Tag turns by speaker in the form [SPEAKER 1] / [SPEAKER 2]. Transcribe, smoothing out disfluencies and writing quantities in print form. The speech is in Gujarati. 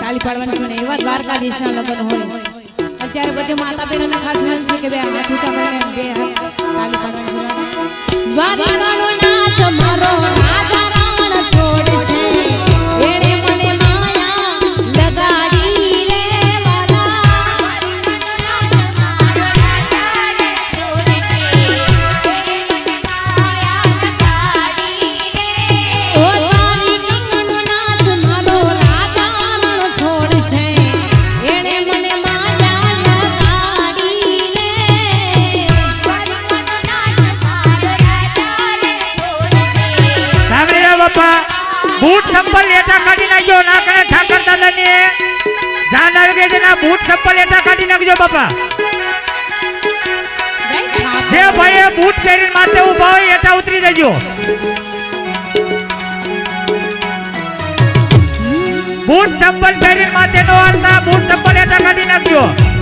[SPEAKER 1] તાલી પાડવાની છે ને એવા દ્વારકાધીશના લગ્ન હોય અત્યારે બધે માતા બહેનોને ખાસ વિનંતી છે કે બે હાથ ઊંચા કરીને બે હાથ તાલી પાડવાની છે દ્વારકાનો નાથ મારો રાજા રાવણ છોડ છે એણે મને માયા લગાડી રે
[SPEAKER 2] बूट चप्पल लेटा काटी नाखो ना करे ठाकर दादा ने जान आवे के ना बूट चप्पल लेटा काटी नाखो बापा जे भाई बूट पहरीने माथे उभा होय एटा उतरी जजो बूट चप्पल पहरीने माथे नो आलता बूट चप्पल लेटा काटी नाखो।